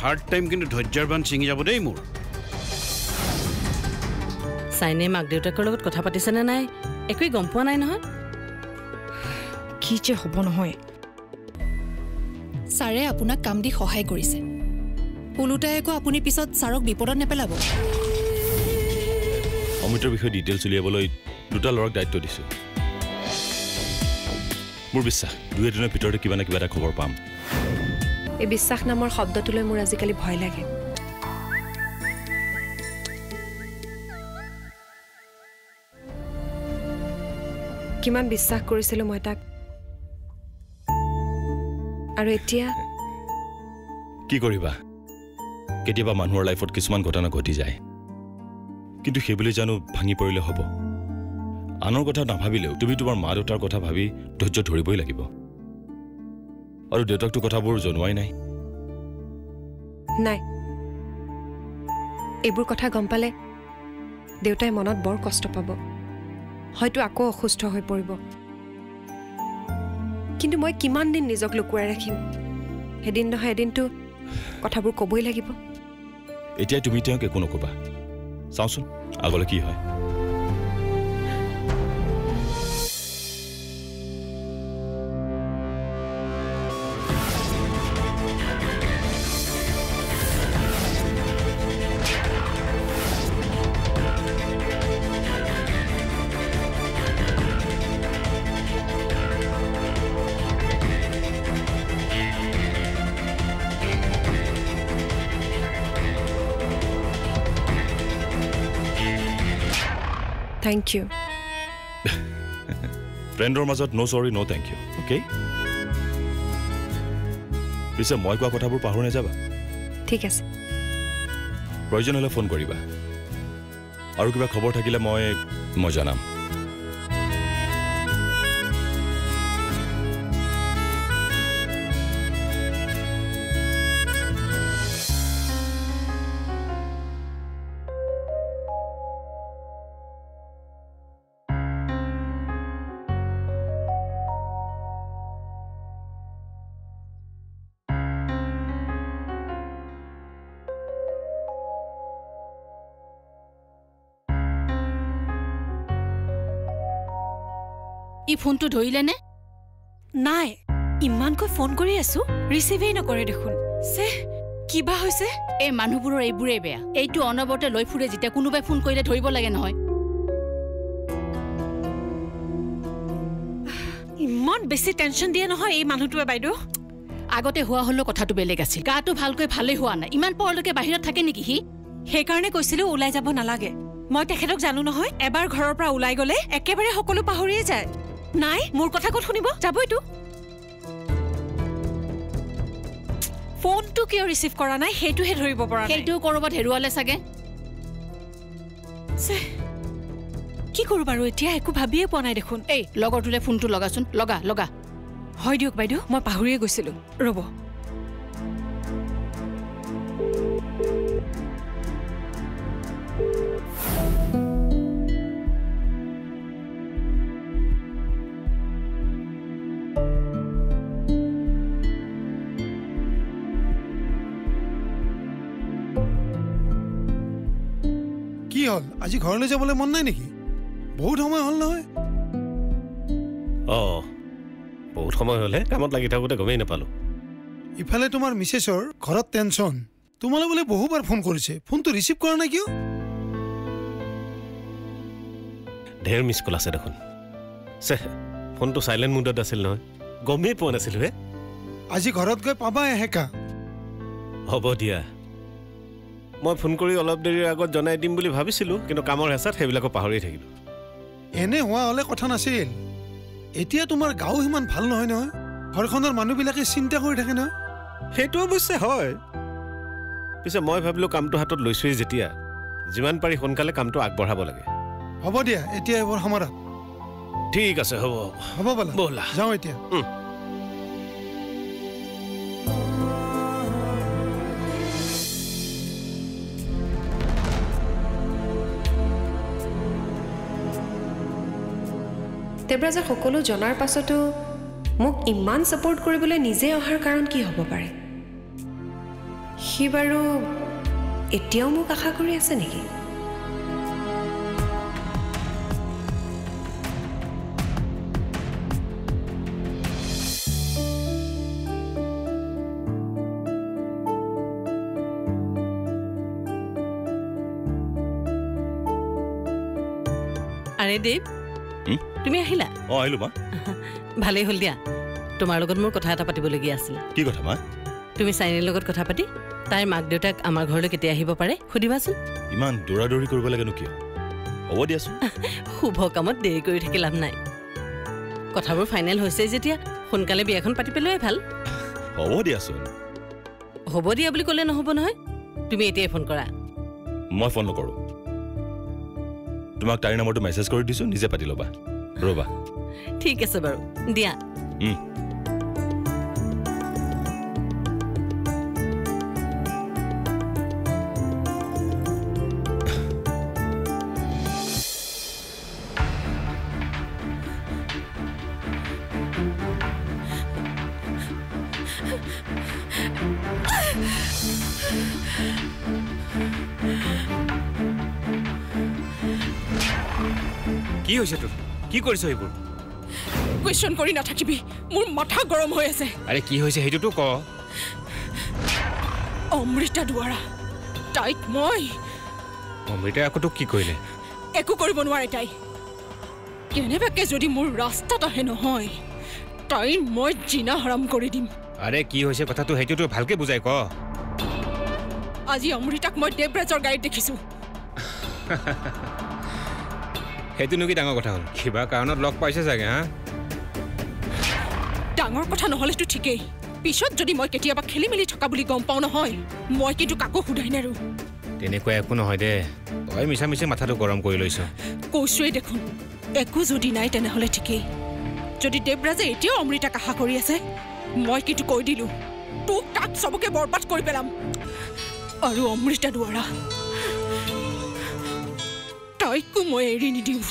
Third time কিন্তু ধৈৰ্যৰ বান্ধ ছিঙি যাব দেই মোৰ চাইনে মাক দেউতাকৰ লগত কথা পাতিছেনে নাই একোৱেই গম পোৱা নাই নহয় কি যে হ'ব নহয় ছাৰে আপোনাক কাম দি সহায় কৰিছে ওলোটাই আকৌ আপুনি পিছত ছাৰক বিপদত নেপেলাব অমিতৰ বিষয়ে ডিটেইলছ উলিয়াবলৈ দুটা ল'ৰাক দায়িত্ব দিছোঁ মোৰ বিশ্বাস দুই এদিনৰ ভিতৰতে কিবা না কিবা এটা খবৰ পাম এই বিশ্বাস নামৰ শব্দটোলৈ মোৰ আজিকালি ভয় লাগে কিমান বিশ্বাস কৰিছিলো মই তাক আৰু এতিয়া কি কৰিবা কেতিয়াবা মানুহৰ লাইফত কিছুমান ঘটনা ঘটি যায় কিন্তু সেইবুলি জানো ভাঙি পৰিলে হ'ব আনৰ কথা নাভাবিলেও তুমি তোমাৰ মা দেউতাৰ কথা ভাবি ধৈৰ্য ধৰিবই লাগিব আৰু দেউতাকটো কথাবোৰ জনোৱাই নাই নাই এইবোৰ কথা গম পালে দেউতাই মনত বৰ কষ্ট পাব হয়তো আকৌ অসুস্থ হৈ পৰিব কিন্তু মই কিমান দিন নিজক লুকুৱাই ৰাখিম এদিন নহয় এদিনটো কথাবোৰ ক'বই লাগিব এতিয়া তুমি তেওঁক একো নকবা চাওঁচোন আগলৈ কি হয় Thank you. Friendor মাজত no sorry no thank you. Okay? পিছে মই কোৱা কথাবোৰ পাহৰি নাযাবা। ঠিক আছে। প্ৰয়োজন হ'লে ফোন কৰিবা। আৰু কিবা খবৰ থাকিলে মই জনাম। ই ফোনটো ধৰিলে নে নাই ইমানকৈ ফোন কৰি আছো ৰিচিভেই নকৰে দেখোন সে কিবা হৈছে এই মানুহবোৰৰ এইবোৰে বেয়া এইটো অনবৰতে লৈ ফুৰে যেতিয়া কোনোবাই ফোন কৰিলে ধৰিব লাগে নহয় ইমান বেছি টেনচন দিয়ে নহয় এই মানুহটোৱে বাইদেউ আগতে হোৱা হলো কথাটো বেলেগ আছিল গাটো ভালকৈ ভালেই হোৱা নাই ইমান পৰলৈকে বাহিৰত থাকে নেকি হি সেইকাৰণে কৈছিলো ওলাই যাব নালাগে মই তেখেতক জানো নহয় এবাৰ ঘৰৰ পৰা ওলাই গলে একেবাৰে সকলো পাহৰিয়ে যায় নাই মোৰ কথা ক'ত শুনিব যাবইতো ফোনটো কিয় ৰিচিভ কৰা নাই সেইটোহে ধৰিব পৰা নাই সেইটো কৰবাত হেৰুৱালে চাগে কি কৰো বাৰু এতিয়া একো ভাবিয়ে পোৱা নাই দেখোন এই লগৰটোলে ফোনটো লগাচোন লগা হয় দিয়ক বাইদেউ মই পাহৰিয়ে গৈছিলো ৰ'ব কি হল আজি ঘৰলৈ যাবলৈ মন নাই নেকি বহুত সময় হল নহয় বহুত সময় হলে কামত লাগি থাকোতে গমেই নাপালো ইফালে তোমাৰ মিছেছৰ ঘৰত টেনচন তোমালৈ বোলে বহুবাৰ ফোন কৰিছে ফোনটো ৰিচিভ কৰা নাই কিয় ঢেৰ মিছ কল আছে দেখোন ফোনটো সাইলেন্ট মুডত আছিল নহয় গমেই পোৱা নাছিলো হে আজি ঘৰত গৈ পাবা এহেকা হ'ব দিয়া মই ফোন কৰি অলপ দেৰিৰ আগত জনাই দিম বুলি ভাবিছিলো কিন্তু কামৰ হেঁচাত সেইবিলাকো পাহৰি থাকিলো এনে হোৱা হলে কথা নাছিল এতিয়া তোমাৰ গাও ইমান ভাল নহয় নহয় ঘৰখনৰ মানুহবিলাকে চিন্তা কৰি থাকে নহয় সেইটো অৱশ্যে হয় পিছে মই ভাবিলো কামটো হাতত লৈছোৱেই যেতিয়া যিমান পাৰি সোনকালে কামটো আগবঢ়াব লাগে হ'ব দিয়া এতিয়া এবাৰ সামৰা ঠিক আছে হ'ব বলা যাওঁ এতিয়া দেৱৰাজে সকলো জনাৰ পাছতো মোক ইমান সাপোৰ্ট কৰিবলৈ নিজে অহাৰ কাৰণ কি হ'ব পাৰে সি বাৰু এতিয়াও মোক আশা কৰি আছে নেকি? আৰে দেৱ তুমি আহিলা? আহিলো মা। ভালেই হ'ল দিয়া। তোমাৰ লগত মোৰ কথা এটা পাতিবলগীয়া আছিল। কি কথা মা? তুমি চাইনিৰ লগত কথা পাতি তাইৰ মাক দেউতাক আমাৰ ঘৰলৈ কেতিয়া আহিব পাৰে সুধিবাচোন। ইমান দৌৰা-দৌৰি কৰিব লাগেনো কিয়? হ'ব দিয়াচোন। শুভ কামত দেৰি কৰি থাকি লাভ নাই। কথাবোৰ ফাইনেল হৈছে যেতিয়া সোনকালে বিয়াখন পাতি পেলোৱাই ভাল। হ'ব দিয়াচোন। হ'ব দিয়া বুলি ক'লে নহ'ব নহয়। তুমি এতিয়াই ফোন কৰা। মই ফোন নকৰোঁ। তোমাক তাইৰ নম্বৰটো মেছেজ কৰি দিছোঁ, নিজে পাতি ল'বা। ৰ'বা। ঠিক আছে বাৰু দিয়া। কি হৈছে তোৰ? কি কৰিছ এইবোৰ? কুৱেশ্যন কৰি নাথাকিবি, মোৰ মাথা গৰম হৈ আছে। আৰে কি হৈছে সেইটোতো ক। অমৃতা দুৱাৰা, তাইক মই। অমৃতাই আকৌ তোক কি কৰিলে? একো কৰিব নোৱাৰে তাই। কেনেবাকে যদি মোৰ ৰাস্তাত আহে নহয়, তাইৰ মই জিনা হাৰাম কৰি দিম। আৰে কি হৈছে কথাটো সেইটোতো ভালকে বুজাই ক। আজি অমৃতাক মই দেৱৰাজৰ গাড়ীত দেখিছোঁ। সেইটোনো কি ডাঙৰ কথা হ'ল? কিবা কাৰণত লগ পাইছে চাগে। হা, ডাঙৰ কথা নহ'লেতো ঠিকেই। পিছত যদি মই কেতিয়াবা খেলি মেলি থকা বুলি গম পাওঁ নহয়, মই কিন্তু কাকো সোধাই নেৰো। তেনেকুৱা একো নহয় দে, তই মিছা মিছি মাথাটো গৰম কৰি লৈছ। কৈছোৱেই দেখোন, একো যদি নাই তেনেহ'লে ঠিকেই। যদি দেৱৰাজে এতিয়াও অমৃতাক আশা কৰি আছে, মই কিন্তু কৈ দিলোঁ তোক তাক চবকে বৰবাদ কৰি পেলাম। আৰু অমৃতা দুৱাৰা, তাইকো মই এৰি নিদিওঁ।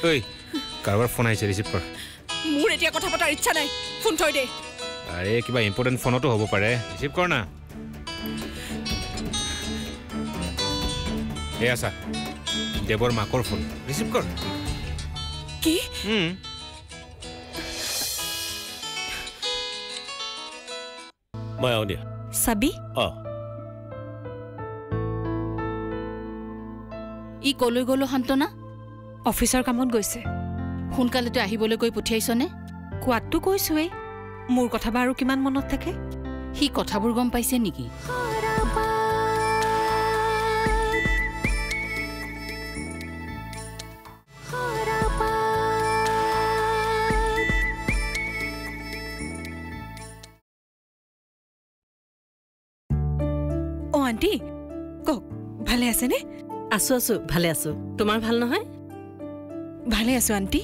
ঐ, কাৰোবাৰ ফোন আহিছে, ৰিচিভ কৰ। মোৰ এতিয়া কথা পতাৰ ইচ্ছা নাই, ফোন থৈ দে। আৰে কিবা ইম্পৰ্টেণ্ট ফোনতো হ'ব পাৰে, ৰিচিভ কৰ না। এই আছা, দেৱৰ মাকৰ ফোন, ৰিচিভ কৰ। কি? মই আহোঁ দিয়া। চাবি? ই কলৈ গ'লো শান্তনা? অফিচৰ কামত গৈছে। সোনকালেতো আহিবলৈ কৈ পঠিয়াইছনে? কোৱাততো কৈছোৱেই। মোৰ কথা বা আৰু কিমান মনত থাকে? সি কথাবোৰ গম পাইছে নেকি? অ আণ্টি কওক, ভালে আছেনে? আছো আছো, ভালে আছো। তোমাৰ ভাল নহয়? ভালে আছো আণ্টি।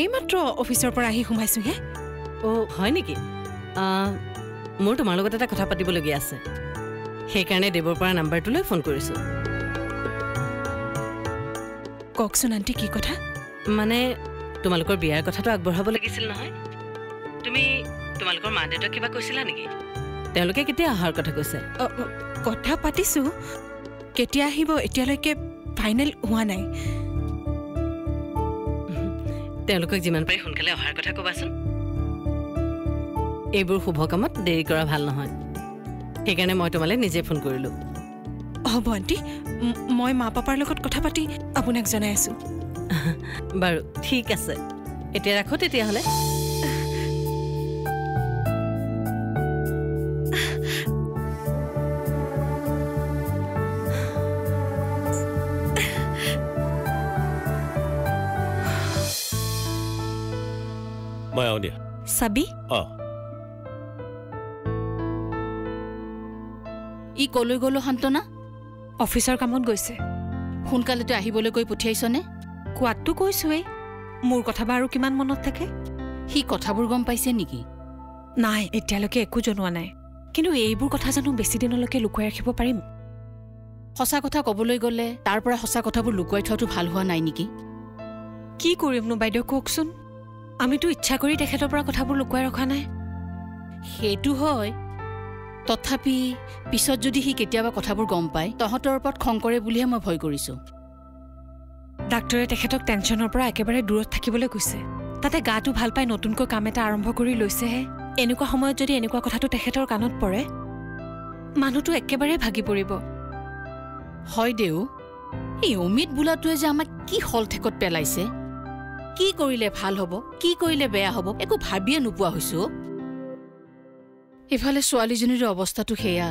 এইমাত্ৰ অফিচৰ পৰা আহি সোমাইছোহে। অ' হয় নেকি? মোৰ তোমাৰ লগত এটা কথা পাতিবলগীয়া আছে, সেইকাৰণে দেৱৰ পৰা নাম্বাৰটো লৈ ফোন কৰিছোঁ। কওকচোন আণ্টি, কি কথা? মানে তোমালোকৰ বিয়াৰ কথাটো আগবঢ়াব লাগিছিল নহয়। তুমি তোমালোকৰ মা দেউতাক কিবা কৈছিলা নেকি? তেওঁলোকে কেতিয়া অহাৰ কথা কৈছে? কথা পাতিছোঁ, কেতিয়া আহিব এতিয়ালৈকে ফাইনেল হোৱা নাই। তেওঁলোকক যিমান পাৰি সোনকালে অহাৰ কথা ক'বাচোন। এইবোৰ শুভ কামত দেৰি কৰা ভাল নহয়, সেইকাৰণে মই তোমালৈ নিজে ফোন কৰিলোঁ। হ'ব আণ্টি, মই মা পাপাৰ লগত কথা পাতি আপোনাক জনাই আছোঁ। বাৰু ঠিক আছে, এতিয়া ৰাখোঁ তেতিয়াহ'লে। মই আহোঁ দিয়া। চাবি? ই কলৈ গ'লো শান্তনা? অফিচৰ কামত গৈছে। সোনকালেতো আহিবলৈ কৈ পঠিয়াইছনে? কোৱাততো কৈছোৱেই। মোৰ কথা বা আৰু কিমান মনত থাকে? সি কথাবোৰ গম পাইছে নেকি? নাই, এতিয়ালৈকে একো জনোৱা নাই। কিন্তু এইবোৰ কথা জানো বেছি দিনলৈকে লুকুৱাই ৰাখিব পাৰিম? সঁচা কথা ক'বলৈ গ'লে তাৰ পৰা সঁচা কথাবোৰ লুকুৱাই থোৱাটো ভাল হোৱা নাই নেকি? কি কৰিমনো বাইদেউ, কওকচোন। আমিতো ইচ্ছা কৰি তেখেতৰ পৰা কথাবোৰ লুকুৱাই ৰখা নাই। সেইটো হয়, তথাপি পিছত যদি সি কেতিয়াবা কথাবোৰ গম পায় তহঁতৰ ওপৰত খং কৰে বুলিহে মই ভয় কৰিছোঁ। ডাক্তৰে তেখেতক টেনশ্যনৰ পৰা একেবাৰে দূৰত থাকিবলৈ কৈছে। তাতে গাটো ভাল পাই নতুনকৈ কাম এটা আৰম্ভ কৰি লৈছেহে। এনেকুৱা সময়ত যদি এনেকুৱা কথাটো তেখেতৰ কাণত পৰে মানুহটো একেবাৰে ভাগি পৰিব। হয় দেউ, এই অমিত বোলাটোৱে যে আমাক কি হলঠেকত পেলাইছে। কি কৰিলে ভাল হ'ব, কি কৰিলে বেয়া হ'ব একো ভাবিয়ে নোপোৱা হৈছোঁ। ইফালে ছোৱালীজনীৰ অৱস্থাটো সেয়া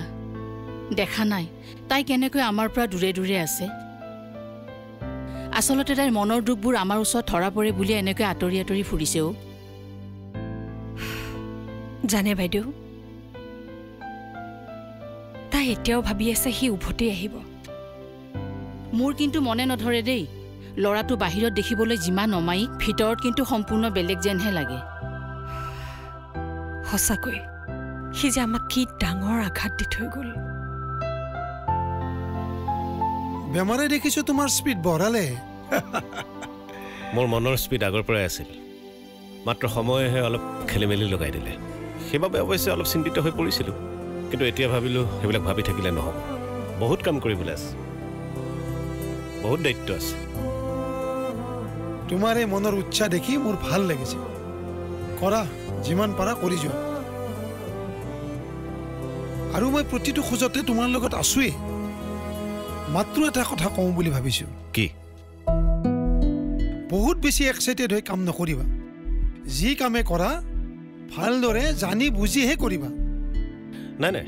দেখা নাই, তাই কেনেকৈ আমাৰ পৰা দূৰে দূৰে আছে। আচলতে তাইৰ মনৰ দুখবোৰ আমাৰ ওচৰত ধৰা পৰে বুলি এনেকৈ আঁতৰি আঁতৰি ফুৰিছেও। জানে বাইদেউ, তাই এতিয়াও ভাবি আছে সি উভতি আহিব। মোৰ কিন্তু মনে নধৰে দেই, ল'ৰাটো বাহিৰত দেখিবলৈ যিমান অমায়িক ভিতৰত কিন্তু সম্পূৰ্ণ বেলেগ যেনহে লাগে। সঁচাকৈ সি যে আমাক কি ডাঙৰ আঘাত দি থৈ গ'ল। বেমাৰে দেখিছোঁ তোমাৰ স্পীড বঢ়ালে। মোৰ মনৰ স্পীড আগৰ পৰাই আছিল, মাত্ৰ সময়েহে অলপ খেলি মেলি লগাই দিলে। সেইবাবে অৱশ্যে অলপ চিন্তিত হৈ পৰিছিলোঁ, কিন্তু এতিয়া ভাবিলোঁ সেইবিলাক ভাবি থাকিলে নহ'ব। বহুত কাম কৰিবলৈ আছে, বহুত দায়িত্ব আছে। তোমাৰ এই মনৰ উৎসাহ দেখি মোৰ ভাল লাগিছে। কৰা, যিমান পাৰা কৰি যোৱা। আৰু মই প্ৰতিটো খোজতে তোমাৰ লগত আছোৱেই। মাত্ৰ এটা কথা কওঁ বুলি ভাবিছোঁ। কি? বহুত বেছি এক্সাইটেড হৈ কাম নকৰিবা। যি কামে কৰা ভালদৰে জানি বুজিহে কৰিবা। নাই নাই,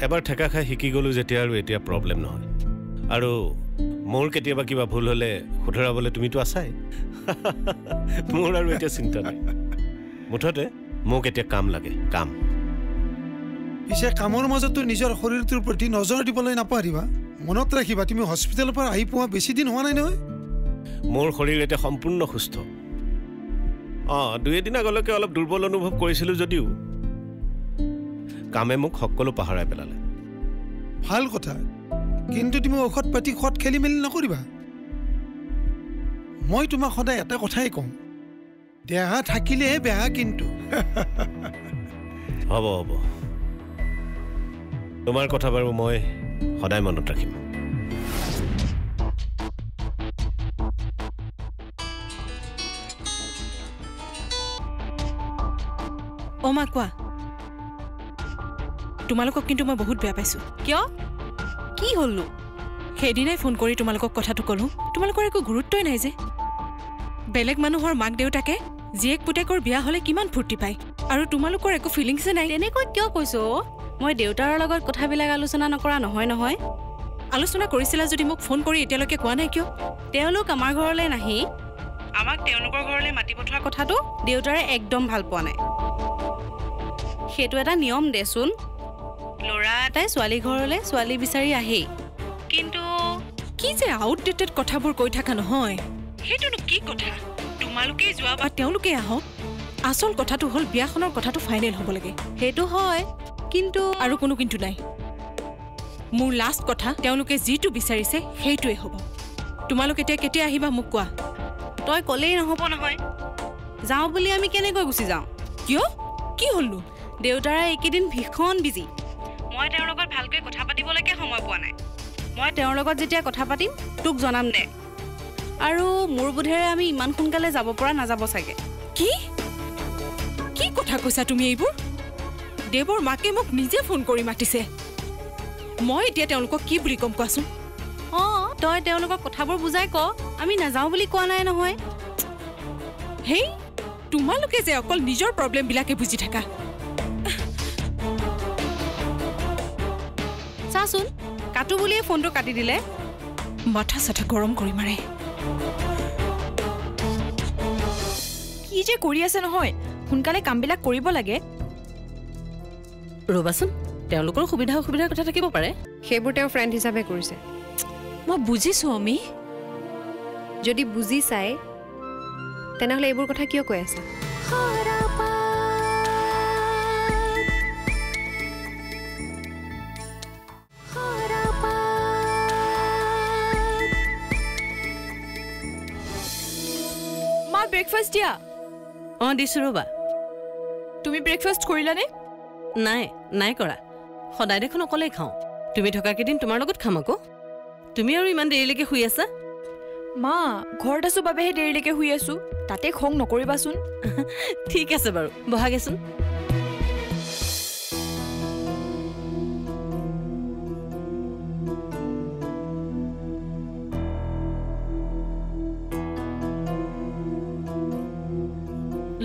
এবাৰ ঠেকা খাই শিকি গ'লোঁ যেতিয়া আৰু এতিয়া প্ৰব্লেম নহয়। আৰু মোৰ কেতিয়াবা কিবা ভুল হ'লে শুধৰাবলৈ তুমিতো আছাই। মোৰ আৰু এতিয়া চিন্তা নাই। মুঠতে মোক এতিয়া কাম লাগে, কাম। পিছে কামৰ মাজতো নিজৰ শৰীৰটোৰ প্ৰতি নজৰ দিবলৈ নাপাহৰিবা। মনত ৰাখিবা, তুমি হস্পিটেলৰ পৰা আহি পোৱা বেছি দিন হোৱা নাই নহয়। মোৰ শৰীৰ এতিয়া সম্পূৰ্ণ সুস্থ। দুই এদিন আগলৈকে অলপ দুৰ্বল অনুভৱ কৰিছিলোঁ যদিও কামে মোক সকলো পাহৰাই পেলালে। ভাল কথা, কিন্তু তুমি ঔষধ পাতি খোৱাত খেলি মেলি নকৰিবা। মই তোমাক সদায় এটা কথাই কওঁ, দেহা থাকিলেহে বেহা। কিন্তু হ'ব হ'ব, তোমাৰ কথা বাৰু মই সদায় মনত ৰাখিম। মা কোৱা, তোমালোকক কিন্তু মই বহুত বেয়া পাইছোঁ। কিয়? কি হ'লনো? সেইদিনাই ফোন কৰি তোমালোকক কথাটো ক'লোঁ, তোমালোকৰ একো গুৰুত্বই নাই যে। বেলেগ মানুহৰ মাক দেউতাকে জীয়েক পুতেকৰ বিয়া হ'লে কিমান ফূৰ্তি পায়, আৰু তোমালোকৰ একো ফিলিংছে নাই। তেনেকৈ কিয় কৈছো? মই দেউতাৰ লগত কথাবিলাক আলোচনা নকৰা নহয়। আলোচনা কৰিছিলা যদি মোক ফোন কৰি এতিয়ালৈকে কোৱা নাই কিয়? তেওঁলোক আমাৰ ঘৰলৈ নাহি আমাক তেওঁলোকৰ ঘৰলৈ মাতি পঠোৱাৰ কথাটো দেউতাৰে একদম ভাল পোৱা নাই। সেইটো এটা নিয়ম দেচোন, ল'ৰা এটাই ছোৱালী ঘৰলৈ ছোৱালী বিচাৰি আহেই। কিন্তু কি যে আউটডেটেড কথাবোৰ কৈ থাকা নহয়। সেইটোনো কি কথা? তোমালোকেই যোৱা বা তেওঁলোকেই আহক। আচল কথাটো হ'ল বিয়াখনৰ কথাটো ফাইনেল হ'ব লাগে। সেইটো হয়, কিন্তু আৰু কোনো কিন্তু নাই। মোৰ লাষ্ট কথা, তেওঁলোকে যিটো বিচাৰিছে সেইটোৱে হ'ব। তোমালোক এতিয়া কেতিয়া আহিবা মোক কোৱা। তই ক'লেই নহ'ব নহয়। যাওঁ বুলি আমি কেনেকৈ গুচি যাওঁ? কিয়? কি হ'লনো? দেউতাৰে এইকেইদিন ভীষণ বিজি। মই তেওঁৰ লগত ভালকৈ কথা পাতিবলৈকে সময় পোৱা নাই। মই তেওঁৰ লগত যেতিয়া কথা পাতিম তোক জনাম দে। আৰু মোৰ বোধেৰে আমি ইমান সোনকালে যাব পৰা নাযাব চাগে। কি কি কথা কৈছা তুমি এইবোৰ? দেৱৰ মাকে মোক নিজে ফোন কৰি মাতিছে। মই এতিয়া তেওঁলোকক কি বুলি ক'ম কোৱাচোন? তই তেওঁলোকক কথাবোৰ বুজাই ক, আমি নাযাওঁ বুলি কোৱা নাই নহয়। হেই, তোমালোকে যে অকল নিজৰ প্ৰব্লেমবিলাকে বুজি থাকা। চাচোন, কাটো বুলিয়ে ফোনটো কাটি দিলে। মাথা চাথা গৰম কৰি মাৰে। কি যে কৰি আছে নহয়, সোনকালে কামবিলাক কৰিব লাগে। ৰ'বাচোন, তেওঁলোকৰ সুবিধা অসুবিধাৰ কথা থাকিব পাৰে। সেইবোৰ তেওঁ ফ্ৰেণ্ড হিচাপে কৰিছে। মই বুজিছোঁ অমি। যদি বুজি চাই তেনেহ'লে এইবোৰ কথা কিয় কৈ আছা? মা ব্ৰেকফাষ্ট দিয়া। দিছোঁ ৰ'বা। তুমি ব্ৰেকফাষ্ট কৰিলানে? নাই নাই কৰা সদায় দেখোন অকলেই খাওঁ তুমি থকা কেইদিন তোমাৰ লগত খাম আকৌ তুমি আৰু ইমান দেৰিলৈকে শুই আছা মা ঘৰত আছো বাবেহে দেৰিলৈকে শুই আছো তাতে খং নকৰিবাচোন ঠিক আছে বাৰু বহাগেচোন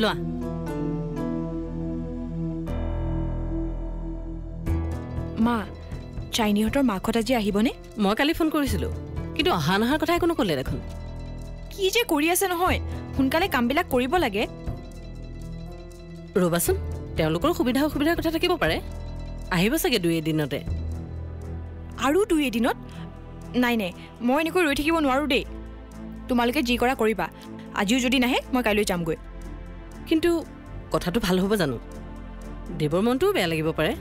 লোৱা মা চাইনিহঁতৰ মাকত আজি আহিবনে মই কালি ফোন কৰিছিলোঁ কিন্তু অহা নহাৰ কথা একো নক'লে দেখোন কি যে কৰি আছে নহয় সোনকালে কামবিলাক কৰিব লাগে ৰ'বাচোন তেওঁলোকৰ সুবিধা অসুবিধাৰ কথা থাকিব পাৰে আহিব চাগে 2 এদিনতে আৰু 2 এদিনত নাই নাই মই এনেকৈ ৰৈ থাকিব নোৱাৰোঁ দেই তোমালোকে যি কৰা কৰিবা আজিও যদি নাহে মই কাইলৈ যামগৈ কিন্তু কথাটো ভাল হ'ব জানো দেৱৰ মনটোও বেয়া লাগিব পাৰে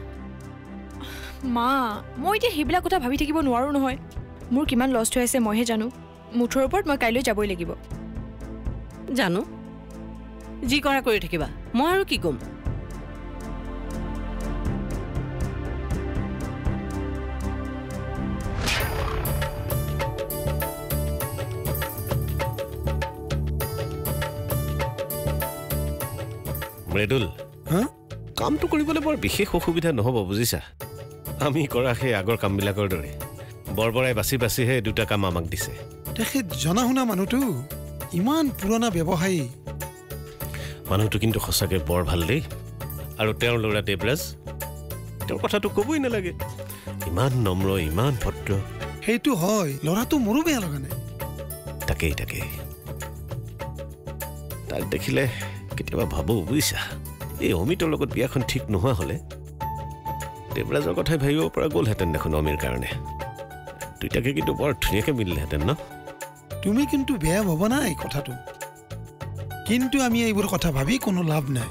মা মই এতিয়া সেইবিলাক কথা ভাবি থাকিব নোৱাৰোঁ নহয় মোৰ কিমান লষ্ট হৈ আছে মইহে জানো মুঠৰ ওপৰত মই কাইলৈ যাবই লাগিব জানো যি কৰা কৰি থাকিবা মই আৰু কি ক'ম মৃদুল হা কামটো কৰিবলৈ বৰ বিশেষ অসুবিধা নহ'ব বুজিছা আমি কৰা সেই আগৰ কামবিলাকৰ দৰে বৰবৰাই বাছি বাছিহে 2টা কাম আমাক দিছে তেখেত জনা শুনা মানুহটো ইমান পুৰণা ব্যৱসায়ী মানুহটো কিন্তু সঁচাকৈ বৰ ভাল দেই আৰু তেওঁৰ ল'ৰা দেৱৰাজ তেওঁৰ কথাটো ক'বই নালাগে ইমান নম্ৰ ইমান ভদ্ৰ সেইটো হয় ল'ৰাটো মোৰো বেয়া লগা নাই তাকেই তাক দেখিলে কেতিয়াবা ভাবোঁ বুজিছা এই অমিতৰ লগত বিয়াখন ঠিক নোহোৱা হ'লে দেৱৰাজৰ কথাই ভাবিব পৰা গ'লহেঁতেন দেখোন অমিৰ কাৰণে দুইটাকে কিন্তু বৰ ধুনীয়াকৈ মিলিলেহেঁতেন ন তুমি কিন্তু বেয়া ভাবা নাই কথাটো কিন্তু আমি এইবোৰ কথা ভাবি কোনো লাভ নাই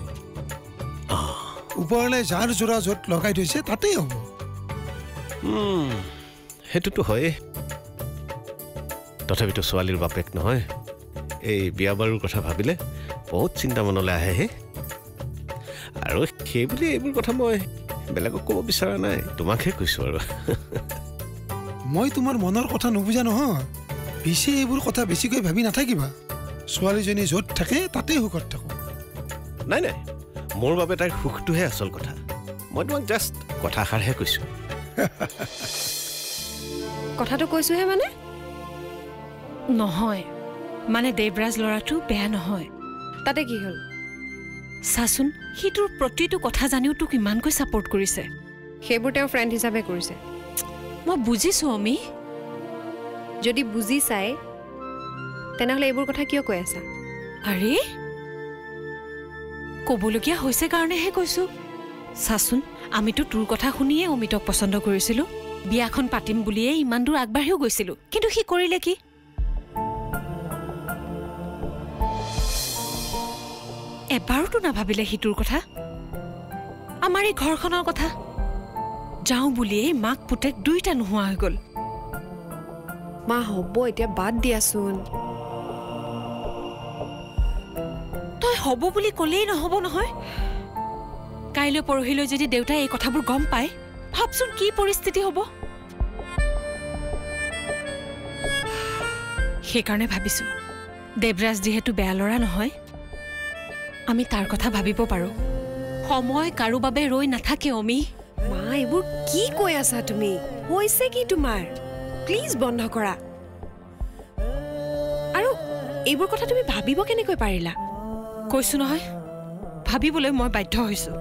ওপৰলৈ যাৰ জোৰা য'ত লগাই থৈছে তাতেই হ'ব সেইটোতো হয়েই তথাপিতো ছোৱালীৰ বাপেক নহয় এই বিয়া বাৰুৰ কথা ভাবিলে বহুত চিন্তা মনলৈ আহেহে আৰু সেইবুলি এইবোৰ কথা মই বেলেগক ক'ব বিচৰা নাই তোমাকহে কৈছোঁ আৰু মই তোমাৰ মনৰ কথা নুবুজা নহয় পিছে এইবোৰ কথা বেছিকৈ ভাবি নাথাকিবা ছোৱালীজনী য'ত থাকে তাতেই সুখত থাকোঁ নাই মোৰ বাবে তাইৰ সুখটোহে আচল কথা মই তোমাক জাষ্ট কথাষাৰহে কৈছোঁ কথাটো কৈছোহে মানে নহয় মানে দেৱৰাজ ল'ৰাটো বেয়া নহয় তাতে কি হ'ল চাচোন সি তোৰ প্ৰতিটো কথা জানিও তোক ইমানকৈ ছাপোৰ্ট কৰিছে সেইবোৰ তেওঁ ফ্ৰেণ্ড হিচাপে কৰিছে মই বুজিছোঁ অমি যদি বুজি চাই তেনেহ'লে এইবোৰ কথা কিয় কৈ আছা আৰে ক'বলগীয়া হৈছে কাৰণেহে কৈছোঁ চাচোন আমিতো তোৰ কথা শুনিয়ে অমিতক পচন্দ কৰিছিলোঁ বিয়াখন পাতিম বুলিয়ে ইমান দূৰ আগবাঢ়িও গৈছিলোঁ কিন্তু সি কৰিলে কি এবাৰতো নাভাবিলে সিটোৰ কথা আমাৰ এই ঘৰখনৰ কথা যাওঁ বুলিয়েই মাক পুতেক 2টা নোহোৱা হৈ গ'ল মা হ'ব এতিয়া বাদ দিয়াচোন তই হ'ব বুলি ক'লেই নহ'ব নহয় কাইলৈ পৰহিলৈ যদি দেউতাই এই কথাবোৰ গম পায় ভাবচোন কি পৰিস্থিতি হ'ব সেইকাৰণে ভাবিছোঁ দেৱৰাজ যিহেতু বেয়া ল'ৰা নহয় আমি তাৰ কথা ভাবিব পাৰোঁ সময় কাৰো বাবে ৰৈ নাথাকে অমি মা এইবোৰ কি কৈ আছা তুমি হৈছে কি তোমাৰ প্লিজ বন্ধ কৰা আৰু এইবোৰ কথা তুমি ভাবিব কেনেকৈ পাৰিলা কৈছোঁ নহয় ভাবিবলৈ মই বাধ্য হৈছোঁ